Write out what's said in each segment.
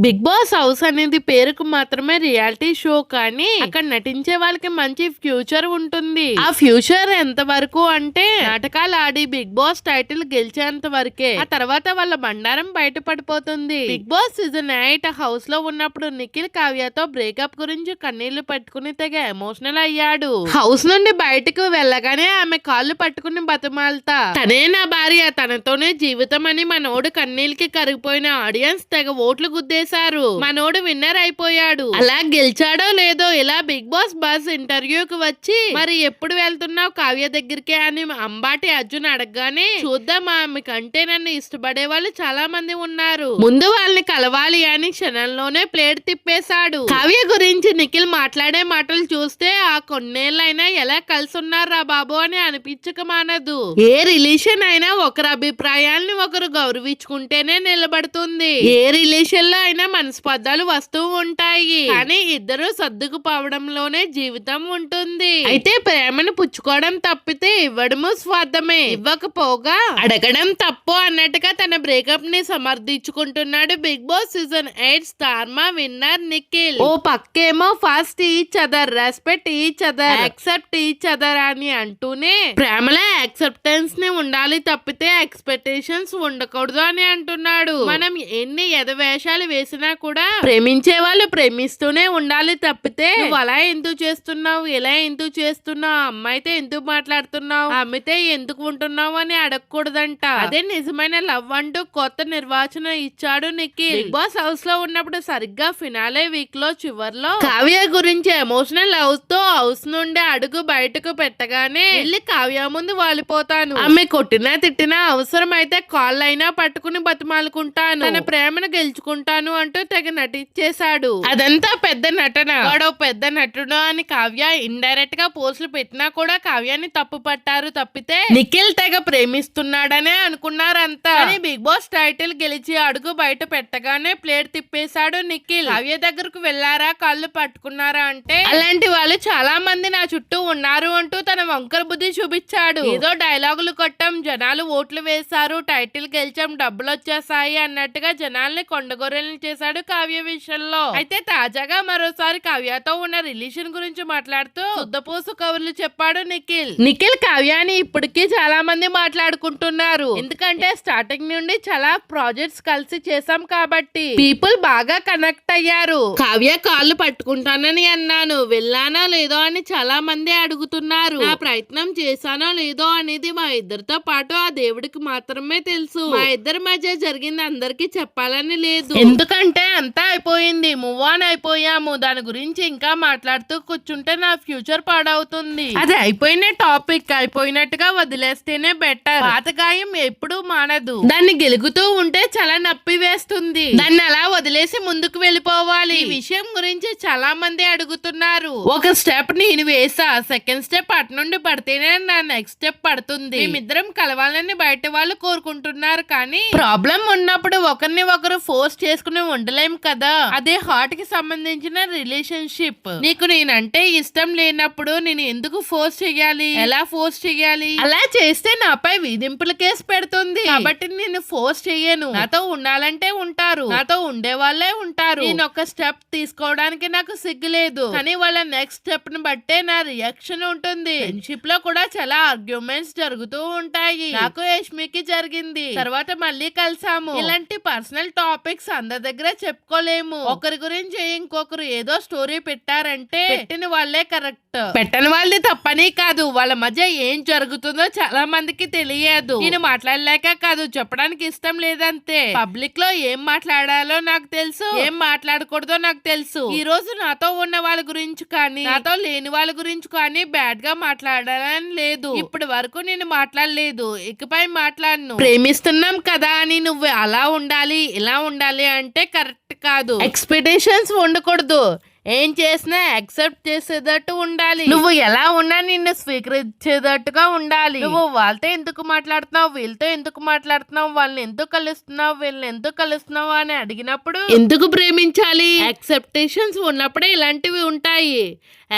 Big boss house అనేది పేరుకు మాత్రమే రియాలిటీ షో, కానీ అక్కడ నటించే వాళ్ళకి మంచి ఫ్యూచర్ ఉంటుంది. ఆ ఫ్యూచర్ ఎంత వరకు అంటే నాటకాలు ఆడి బిగ్ బాస్ టైటిల్ గెలిచేంత వరకే. ఆ తర్వాత వాళ్ళ బండారం బయట పడిపోతుంది. బిగ్ బాస్ సీజన్ 8 హౌస్ లో ఉన్నప్పుడు నిఖిల్ కావ్యతో బ్రేకప్ గురించి కన్నీళ్లు పట్టుకుని తెగ ఎమోషనల్ అయ్యాడు. హౌస్ నుండి బయటకు వెళ్ళగానే ఆమె కాళ్ళు పట్టుకుని బతిమాలతా, తనే నా భార్య, తనతోనే జీవితం అని మనోడు కన్నీళ్ళకి కరిగిపోయిన ఆడియన్స్ తెగ ఓట్లు గుద్దేశారు. మనోడు విన్నర్ అయిపోయాడు. అలా గెలిచాడో లేదో ఇలా బిగ్ బాస్ బస్ ఇంటర్వ్యూకి వచ్చి, మరి ఎప్పుడు వెళ్తున్నావు కావ్య దగ్గరికి అని అంబాటి అర్జున్ అడగగానే, చూద్దాం ఆమెకంటే నన్ను ఇష్టపడే వాళ్ళు చాలా మంది ఉన్నారు, ముందు వాళ్ళని కలవాలి అని క్షణంలోనే ప్లేట్ తిప్పేశాడు. కావ్య గురించి నిఖిల్ మాట్లాడే మాటలు చూస్తే ఆ కొన్నేళ్ళైనా ఎలా కలిసి ఉన్నారా బాబు అని అనిపించక మానదు. ఏ రిలేషన్ అయినా ఒకరి అభిప్రాయాల్ని ఒకరు గౌరవించుకుంటేనే నిలబడుతుంది. ఏ రిలేషన్ లో అయినా మనస్పర్ధాలు వస్తూ ఉంటాయి, కానీ ఇద్దరు సర్దుకుపోవడంలోనే జీవితం ఉంటుంది. అయితే ప్రేమను పుచ్చుకోవడం తప్పితే ఇవ్వడము స్వార్థమే. ఇవ్వకపోగా అడగడం తప్పు అన్నట్టుగా తన బ్రేకప్ ని సమర్థించుకుంటున్నాడు big boss season 8 Star Maa winner Nikhil. ఓ పక్కేమో first each other, respect each other, accept each other అని అంటూనే ప్రేమలో యాక్సెప్టెన్స్ ని ఉండాలి తప్పితే ఎక్స్పెక్టేషన్స్ ఉండకూడదు అని అంటున్నాడు. మనం ఎన్ని ఎదవేషాలు వేసినా కూడా ప్రేమించే వాళ్ళు ప్రేమిస్తూనే ఉండాలి తప్పితే నువ్వు అలా ఎందుకు చేస్తున్నావు, ఇలా ఎందుకు చేస్తున్నావు, అమ్మాయితో ఎందుకు మాట్లాడుతున్నావు, అమ్మితే ఎందుకు ఉంటున్నావు అని అడగకూడదంట. అదే నిజమైన లవ్ అంటూ కొత్త నిర్వచనం ఇచ్చాడు నిఖిల్. బిగ్ బాస్ హౌస్ లో ఉన్నప్పుడు సరిగ్గా ఫినాలే వీక్ లో చివర్లో కావ్య గురించి ఎమోషనల్ లవ్ తో హౌస్ నుండి అడుగు బయటకు పెట్టగానే వెళ్ళి కావ్య ముందు వాలిపోతాను, ఆమె కొట్టినా తిట్టినా అవసరం అయితే కాళ్ళైనా పట్టుకుని బతిమాలుకుంటాను, తన ప్రేమను గెలుచుకుంటాను అంటూ తెగ నటించేశాడు. అదంతా పెద్ద నటన, వాడో పెద్ద నటుడు అని కావ్య ఇండైరెక్ట్ గా పోస్టులు పెట్టినా కూడా కావ్యాన్ని తప్పు పట్టారు తప్పితే నిఖిల్ తెగ ప్రేమిస్తున్నాడనే అనుకున్నారంతా. కానీ బిగ్ బాస్ టైటిల్ గెలిచి అడుగు బయట పెట్టగానే ప్లేట్ తిప్పేశాడు నిఖిల్. కావ్య దగ్గరకు వెళ్లారా, కాళ్ళు పట్టుకున్నారా అంటే అలాంటి వాళ్ళు చాలా మంది నా చుట్టూ ఉన్నారు అంటూ తన వంకర బుద్ధి చూపించాడు. ఏదో డైలాగులు కొట్టాం, జనాలు ఓట్లు వేశారు, టైటిల్ గెలిచాం, డబ్బులు వచ్చేసాయి అన్నట్టుగా జనాల్ని కొండగొర్రెల్ని చేశాడు కావ్య విషయంలో. అయితే తాజాగా మరోసారి కావ్యతో ఉన్న రిలేషన్ గురించి మాట్లాడుతూ శుద్ధపోసు కబుర్లు చెప్పాడు నిఖిల్. నిఖిల్ కావ్యాని ఇప్పటికీ చాలా మంది మాట్లాడుకుంటున్నారు, ఎందుకంటే స్టార్టింగ్ నుండి చాలా ప్రాజెక్ట్స్ కలిసి చేశాం కాబట్టి పీపుల్ బాగా కనెక్ట్ అయ్యారు. కావ్య కాళ్ళు పట్టుకుంటానని అన్నాను, వెళ్ళానో లేదో అని చాలా మంది అడుగుతున్నారు. నా ప్రయత్నం చేశానో లేదో అనేది మా ఇద్దరితో పాటు ఆ దేవుడికి మాత్రమే తెలుసు. మా ఇద్దరి మధ్య జరిగింది అందరికీ చెప్పాలని లేదు, ఎందుకంటే అంతా అయిపోయింది, మూవ్ ఆన్ అయిపోయాము. దాని గురించి ఇంకా మాట్లాడుతూ కూర్చుంటే నా ఫ్యూచర్ పాడవుతుంది. అది అయిపోయిన టాపిక్ అయిపోయినట్టుగా వదిలేస్తేనే బెటర్. పాతగాయం ఎప్పుడు మానదు, దాన్ని గెలుగుతూ ఉంటే చాలా నొప్పి వేస్తుంది. దాన్ని అలా వదిలేసి ముందుకు వెళ్ళిపోవాలి. ఈ విషయం గురించి చాలా మంది అడుగుతున్నారు. ఒక స్టెప్ నేను వేసా, సెకండ్ స్టెప్ అటు నుండి పడితేనే నా నెక్స్ట్ స్టెప్ పడుతుంది. మేమిద్దరం కలవాలని బయట వాళ్ళు కోరుకుంటున్నారు, కానీ ప్రాబ్లం ఉన్నప్పుడు ఒకరిని ఒకరు ఫోర్స్ చేసుకుని ఉండలేం కదా. అదే హార్ట్ కి సంబంధించిన రిలేషన్షిప్. నీకు నేనంటే ఇష్టం లేనప్పుడు నేను ఎందుకు ఫోర్స్ చెయ్యాలి, ఎలా ఫోర్స్ చెయ్యాలి? అలా చేస్తే నాపై విధింపుల కేసు పెడుతుంది. కాబట్టి నేను ఫోర్స్ చెయ్యను. నాతో ఉండాలంటే ఉంటారు, నాతో ఉండే వాళ్ళే ఉంటారు. నేను ఒక స్టెప్ తీసుకోవడానికి నాకు సిగ్గులేదు, కానీ వాళ్ళ నెక్స్ట్ స్టెప్ ని బట్టే నా రియాక్షన్ ఉంటుంది. ఫ్రెండ్షిప్ లో కూడా చాలా ఆర్గ్యుమెంట్స్ జరుగుతూ ఉంటాయి. నాకు యష్మికి జరిగింది, తర్వాత మళ్ళీ కలిసాము. ఇలాంటి పర్సనల్ టాపిక్స్ అందరి దగ్గర చెప్పుకోలేము. ఒకరి గురించి ఇంకొకరు ఏదో స్టోరీ పెట్టారంటే పెట్టిన వాళ్ళే కరెక్ట్, పెట్టని వాళ్ళది తప్పని కాదు. వాళ్ళ మధ్య ఏం జరుగుతుందో చాలా మందికి తెలియదు. నేను మాట్లాడలేక కాదు, చెప్పడానికి ఇష్టం లేదంతే. పబ్లిక్ లో ఏం మాట్లాడాలో నాకు తెలుసు, ఏం మాట్లాడకూడదో నాకు తెలుసు. ఈ రోజు నాతో ఉన్న వాళ్ళ గురించి కానీ నాతో లేని వాళ్ళ గురించి కానీ బ్యాడ్ గా మాట్లాడాలని లేదు. ఇప్పటి వరకు నేను మాట్లాడలేదు, ఇకపై మాట్లాడను. ప్రేమిస్తున్నాం కదా అని నువ్వు అలా ఉండాలి ఇలా ఉండాలి అంటే కరెక్ట్ కాదు. ఎక్స్పెక్టేషన్స్ ఉండకూడదు. ఏం చేసినా యాక్సెప్ట్ చేసేటట్టు ఉండాలి. నువ్వు ఎలా ఉన్నా నిన్ను స్వీకరించేటట్టుగా ఉండాలి. నువ్వు వాళ్ళతో ఎందుకు మాట్లాడుతున్నావు, వీళ్ళతో ఎందుకు మాట్లాడుతున్నావు, వాళ్ళని ఎందుకు కలుస్తున్నావు, వీళ్ళని ఎందుకు కలుస్తున్నావు అని అడిగినప్పుడు ఎందుకు ప్రేమించాలి? యాక్సెప్టేషన్స్ ఉన్నప్పుడే ఇలాంటివి ఉంటాయి.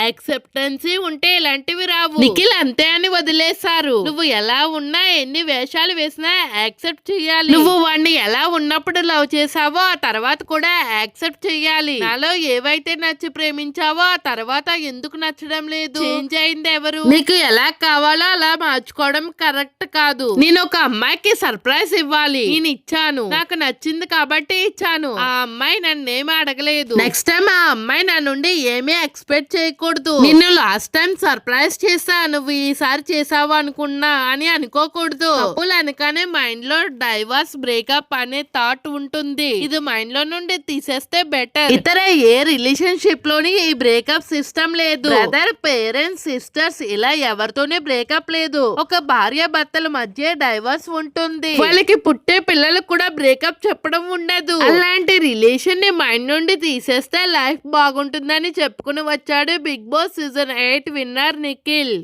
యాక్సెప్టెన్సీ ఉంటే ఇలాంటివి రావు. నిఖిల్ అంతే అని వదిలేశారు. నువ్వు ఎలా ఉన్నా ఎన్ని వేషాలు వేసినా యాక్సెప్ట్ చెయ్యాలి. నువ్వు వాడిని ఎలా ఉన్నప్పుడు లవ్ చేసావో ఆ తర్వాత కూడా యాక్సెప్ట్ చెయ్యాలి. నాలో ఏవైతే నచ్చి ప్రేమించావో ఆ తర్వాత ఎందుకు నచ్చడం లేదు, చేంజ్ అయింది ఎవరు? నీకు ఎలా కావాలో అలా మార్చుకోవడం కరెక్ట్ కాదు. నేను ఒక అమ్మాయికి సర్ప్రైజ్ ఇవ్వాలి, నేను ఇచ్చాను, నాకు నచ్చింది కాబట్టి ఇచ్చాను. ఆ అమ్మాయి నన్నేమీ అడగలేదు. నెక్స్ట్ టైం ఆ అమ్మాయి నా నుండి ఏమీ ఎక్స్పెక్ట్ చేయకూడదు. నిన్ను లాస్ట్ టైం సర్ప్రైజ్ చేసా, నువ్వు ఈసారి చేసావు అనుకున్నా అని అనుకోకూడదు. కపుల్ అనగానే మైండ్ లో డైవర్స్ బ్రేకప్ అనే థాట్ ఉంటుంది. ఇది మైండ్ లో నుండి తీసేస్తే బెటర్. ఇతర ఏ రిలేషన్షిప్ లోని ఈ బ్రేకప్ సిస్టమ్ లేదు. బ్రదర్, పేరెంట్స్, సిస్టర్స్ ఇలా ఎవరితోనే బ్రేకప్ లేదు. ఒక భార్య భర్తల మధ్య డైవర్స్ ఉంటుంది. వాళ్ళకి పుట్టే పిల్లలకు కూడా బ్రేకప్ చెప్పడం ఉండదు. అలాంటి రిలేషన్ ని మైండ్ నుండి తీసేస్తే లైఫ్ బాగుంటుందని చెప్పుకుని వచ్చాడు Bigg boss season 8 winner Nikhil.